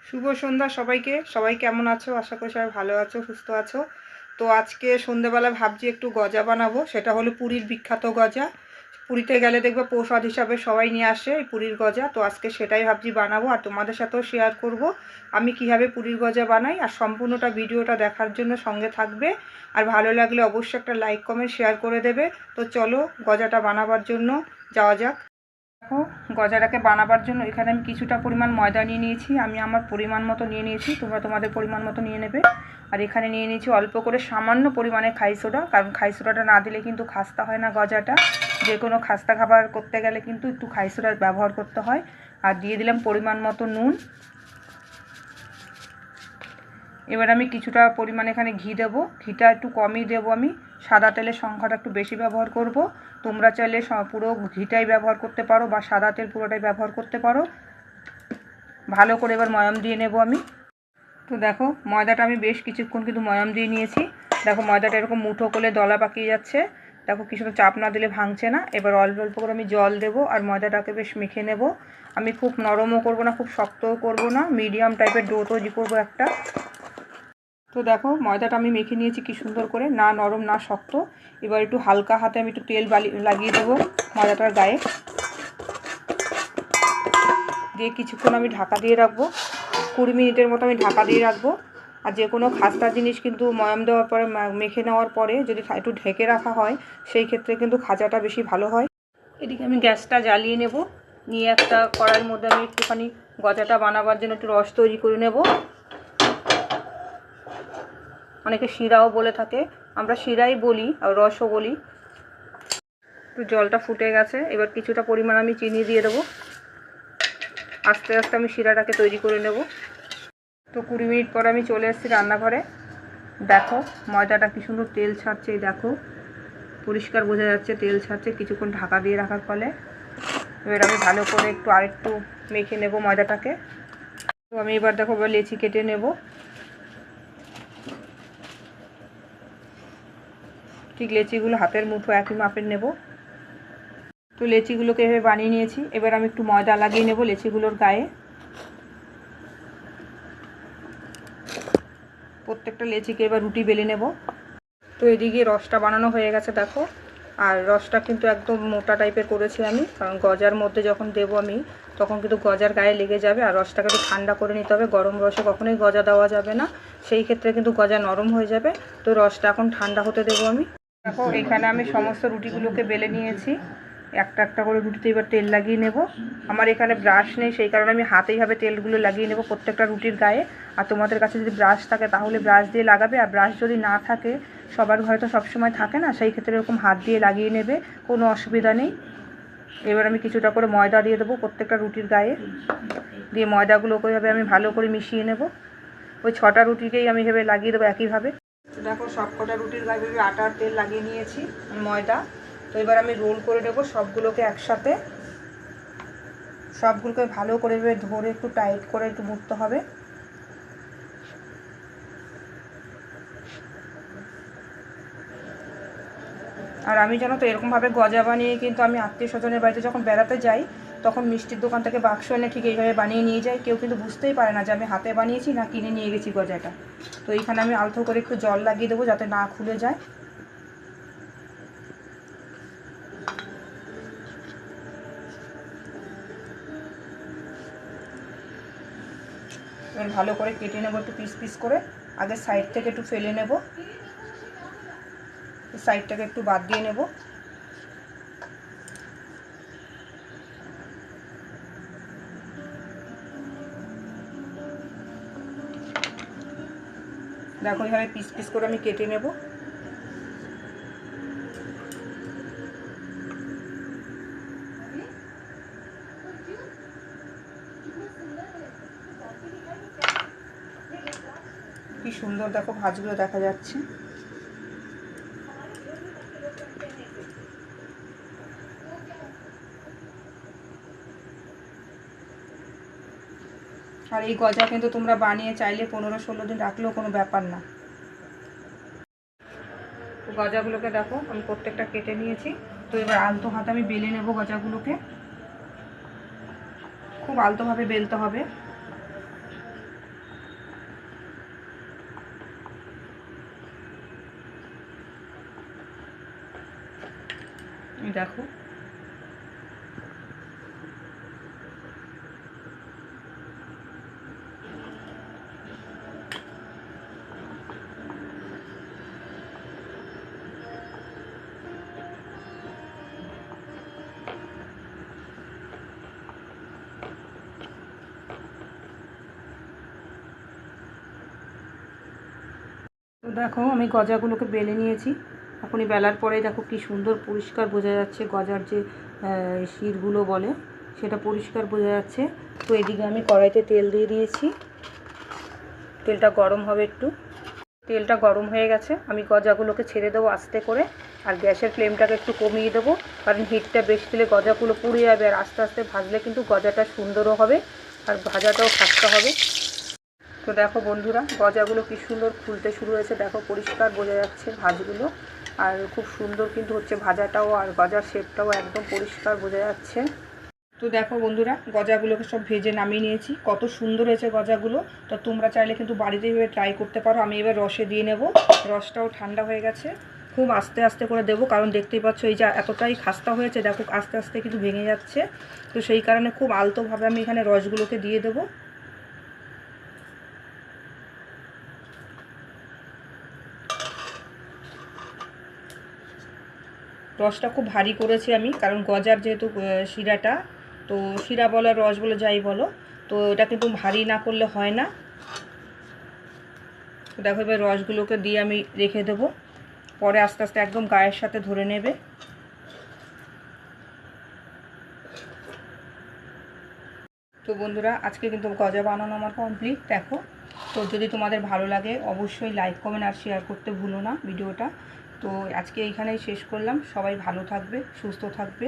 শুভ সন্ধ্যা সবাইকে। সবাই কেমন আছো? আশা করি সবাই ভালো আছো, সুস্থ আছো। তো আজকে সন্ধ্যেবেলা ভাবছি একটু গজা বানাবো। সেটা হলো পুরীর বিখ্যাত গজা। পুরীতে গেলে দেখবে প্রসাদ হিসাবে সবাই নিয়ে আসে এই পুরীর গজা। তো আজকে সেটাই ভাবছি বানাবো আর তোমাদের সাথেও শেয়ার করব আমি কিভাবে পুরীর গজা বানাই। আর সম্পূর্ণটা ভিডিওটা দেখার জন্য সঙ্গে থাকবে। আর ভালো লাগলে অবশ্যই একটা লাইক কমেন্ট শেয়ার করে দেবে। তো চলো গজাটা বানাবার জন্য যাওয়া যাক। দেখো, গজাটাকে বানাবার জন্য এখানে আমি কিছুটা পরিমাণ ময়দা নিয়ে নিয়েছি। আমি আমার পরিমাণ মতো নিয়ে নিয়েছি, তোমরা তোমাদের পরিমাণ মতো নিয়ে নেবে। আর এখানে নিয়ে নিয়েছি অল্প করে সামান্য পরিমাণে খাই সোডা, কারণ খাই সোডাটা না দিলে কিন্তু খাস্তা হয় না গজাটা। যে কোনো খাস্তা খাবার করতে গেলে কিন্তু একটু খাই সোডার ব্যবহার করতে হয়। আর দিয়ে দিলাম পরিমাণ মতো নুন। এবার আমি কিছুটা পরিমাণে এখানে ঘি দেবো। ঘিটা একটু কমই দেবো, আমি সাদা তেলের সংখ্যাটা একটু বেশি ব্যবহার করব। তোমরা চাইলে পুরো ঘিটাই ব্যবহার করতে পারো বা সাদা তেল পুরোটাই ব্যবহার করতে পারো। ভালো করে এবার ময়াম দিয়ে নেব আমি। তো দেখো ময়দাটা আমি বেশ কিছুক্ষণ কিন্তু ময়াম দিয়ে নিয়েছি। দেখো ময়দাটা এরকম মুঠো করলে দলা পাকিয়ে যাচ্ছে। দেখো কিছুটা চাপ না দিলে ভাঙছে না। এবার অল্প অল্প করে আমি জল দেবো আর ময়দাটাকে বেশ মেখে নেব। আমি খুব নরমও করব না, খুব শক্তও করব না, মিডিয়াম টাইপের ডো তৈরি করবো একটা। তো দেখো ময়দাটা আমি মেখে নিয়েছি কি সুন্দর করে, না নরম না শক্ত। এবার একটু হালকা হাতে আমি একটু তেল লাগিয়ে দেবো ময়দাটার গায়ে। দিয়ে কিছুক্ষণ আমি ঢাকা দিয়ে রাখবো। 20 মিনিটের মতো আমি ঢাকা দিয়ে রাখবো। আর যে কোনো খাস্তা জিনিস কিন্তু ময়াম দেওয়ার পরে মেখে নেওয়ার পরে যদি একটু ঢেকে রাখা হয় সেই ক্ষেত্রে কিন্তু খাজাটা বেশি ভালো হয়। এদিকে আমি গ্যাসটা জ্বালিয়ে নেব। নিয়ে একটা কড়াইয়ের মধ্যে আমি একটুখানি গজাটা বানাবার জন্য একটু রস তৈরি করে নেব। অনেকে শিরাও বলে থাকে, আমরা শিরাই বলি আর রসও বলি। একটু জলটা ফুটে গেছে, এবার কিছুটা পরিমাণ আমি চিনি দিয়ে দেবো। আস্তে আস্তে আমি শিরাটাকে তৈরি করে নেব। তো 20 মিনিট পর আমি চলে এসেছি রান্নাঘরে। দেখো ময়দাটা কি সুন্দর তেল ছাড়ছে, দেখো পরিষ্কার বোঝা যাচ্ছে তেল ছাড়ছে কিছুক্ষণ ঢাকা দিয়ে রাখার ফলে। এবার আমি ভালো করে আরেকটু মেখে নেব ময়দাটাকে। তো আমি এবার দেখো এবার লেচি কেটে নেব। ঠিক লেচিগুলো হাতের মুঠো একই মাপের নেব। তো লেচিগুলোকে এভাবে বানিয়ে নিয়েছি। এবার আমি একটু ময়দা লাগিয়ে নেব লেচিগুলোর গায়ে। প্রত্যেকটা লেচিকে এবার রুটি বেলে নেব। তো এদিকে রসটা বানানো হয়ে গেছে দেখো। আর রসটা কিন্তু একদম মোটা টাইপের করেছি আমি, কারণ গজার মধ্যে যখন দেবো আমি তখন কিন্তু গজার গায়ে লেগে যাবে। আর রসটাকে একটু ঠান্ডা করে নিতে হবে, গরম রসে কখনোই গজা দেওয়া যাবে না, সেই ক্ষেত্রে কিন্তু গজা নরম হয়ে যাবে। তো রসটা এখন ঠান্ডা হতে দেবো আমি। দেখো এখানে আমি সমস্ত রুটিগুলোকে বেলে নিয়েছি। একটা একটা করে রুটিতে এবার তেল লাগিয়ে নেব। আমার এখানে ব্রাশ নেই, সেই কারণে আমি হাতেইভাবে তেলগুলো লাগিয়ে নেব প্রত্যেকটা রুটির গায়ে। আর তোমাদের কাছে যদি ব্রাশ থাকে তাহলে ব্রাশ দিয়ে লাগাবে, আর ব্রাশ যদি না থাকে, সবার ঘরে তো সবসময় থাকে না, সেই ক্ষেত্রে এরকম হাত দিয়ে লাগিয়ে নেবে, কোনো অসুবিধা নেই। এবার আমি কিছুটা করে ময়দা দিয়ে দেবো প্রত্যেকটা রুটির গায়ে। দিয়ে ময়দাগুলোকে এভাবে আমি ভালো করে মিশিয়ে নেব। ওই 6টা রুটিকেই আমি এভাবে লাগিয়ে দেবো একইভাবে। দেখো সব কটা রুটির গায়ে আটার তেল লাগিয়ে নিয়েছি, ময়দা। তো এবার আমি রোল করে নেবো সবগুলোকে একসাথে। সবগুলোকে ভালো করে ধরে একটু টাইট করে একটু মুড়তে হবে। আর আমি জানো তো এরকমভাবে গজা বানিয়ে কিন্তু আমি আত্মীয় স্বজনের বাড়িতে যখন বেড়াতে যাই তখন মিষ্টির দোকান থেকে বাক্স এনে ঠিক এইভাবে বানিয়ে নিয়ে যাই। কেউ কিন্তু বুঝতেই পারে না যে আমি হাতে বানিয়েছি না কিনে নিয়ে গেছি গজাটা। তো এইখানে আমি আলতো করে একটু জল লাগিয়ে দেবো যাতে না খুলে যায়। এবার ভালো করে কেটে নেবো একটু পিস পিস করে। আগে সাইড থেকে একটু ফেলে নেব, সাইডটাকে একটু বাদ দিয়ে নেব। দেখো এইভাবে পিস পিস করে আমি কেটে নেব। কি সুন্দর দেখো ভাঁজগুলো দেখা যাচ্ছে। আর এই গজা কিন্তু তোমরা বানিয়ে চাইলে 15-16 দিন রাখলেও কোনো ব্যাপার না। তো গজাগুলোকে দেখো আমি প্রত্যেকটা কেটে নিয়েছি। তো এবার আলতো হাতে আমি বেলে নেব গজাগুলোকে। খুব আলতোভাবে বেলতে হবে। দেখো তো দেখো আমি গজাগুলোকে বেলে নিয়েছি। এখনই বেলার পরে দেখো কি সুন্দর পরিষ্কার বোঝা যাচ্ছে, গজার যে শিরগুলো বলে সেটা পরিষ্কার বোঝা যাচ্ছে। তো এদিকে আমি কড়াইতে তেল দিয়ে দিয়েছি, তেলটা গরম হবে একটু। তেলটা গরম হয়ে গেছে, আমি গজাগুলোকে ছেড়ে দেবো আস্তে করে। আর গ্যাসের ফ্লেমটাকে একটু কমিয়ে দেবো, কারণ হিটটা বেশি দিলে গজাগুলো পুড়ে যাবে। আর আস্তে আস্তে ভাজলে কিন্তু গজাটা সুন্দরও হবে আর ভাজাটাও খাস্তা হবে। তো দেখো বন্ধুরা, গজাগুলো কি সুন্দর ফুলতে শুরু হয়েছে, দেখো পরিষ্কার বোঝা যাচ্ছে ভাজগুলো। আর খুব সুন্দর কিন্তু হচ্ছে ভাজাটাও, আর গজার শেপটাও একদম পরিষ্কার বোঝা যাচ্ছে। তো দেখো বন্ধুরা, গজাগুলোকে সব ভেজে নামিয়ে নিয়েছি, কত সুন্দর হয়েছে গজাগুলো। তো তোমরা চাইলে কিন্তু বাড়িতে এভাবে ট্রাই করতে পারো। আমি এবার রসে দিয়ে নেব, রসটাও ঠান্ডা হয়ে গেছে। খুব আস্তে আস্তে করে দেবো, কারণ দেখতেই পাচ্ছ এই যে এতটাই খাস্তা হয়েছে, দেখো আস্তে আস্তে কিন্তু ভেঙে যাচ্ছে। তো সেই কারণে খুব আলতোভাবে আমি এখানে রসগুলোকে দিয়ে দেবো। রসটা খুব ভারী করেছি আমি, কারণ গজার যেহেতু শিরাটা, তো শিরা বলো রস বলো যাই বলো, তো এটা কিন্তু ভারী না করলে হয় না। তো দেখো এবার রসগুলোকে দিয়ে আমি রেখে দেবো, পরে আস্তে আস্তে একদম গায়ের সাথে ধরে নেবে। তো বন্ধুরা, আজকে কিন্তু গজা বানানো আমার কমপ্লিট দেখো। তো যদি তোমাদের ভালো লাগে অবশ্যই লাইক কমেন্ট আর শেয়ার করতে ভুলো না ভিডিওটা। তো আজকে এইখানেই শেষ করলাম, সবাই ভালো থাকবে, সুস্থ থাকবে।